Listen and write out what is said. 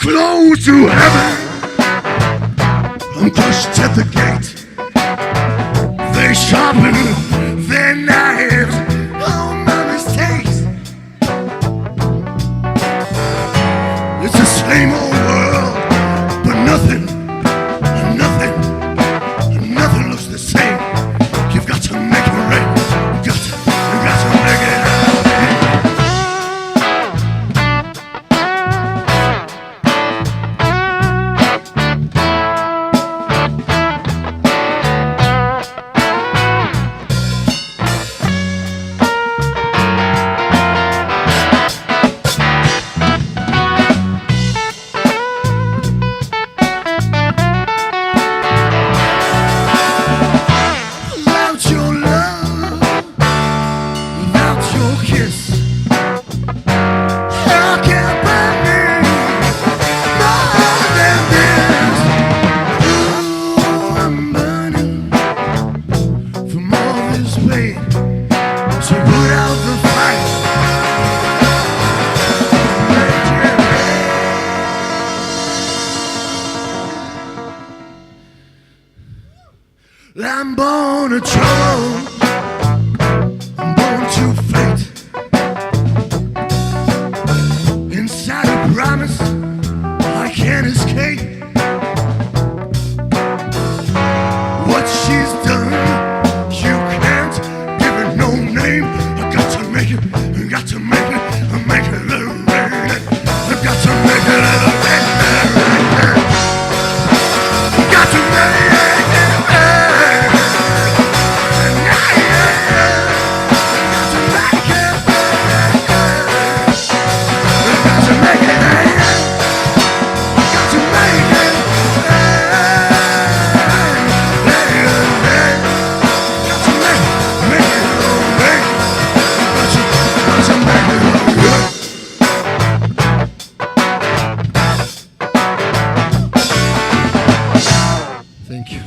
close to heaven. I'm crushed at the gate. They sharpen their knives on my mistakes. It's the same old world, but nothing looks the same. You've got to make it right. You've got to make it right. I'm born to trouble, I'm born to fate. Inside a promise I can't escape. What she's done, you can't give it no name. I got to make it, I got to make it, I make it little rain. I got to make it little rain. I got to make it. Thank you.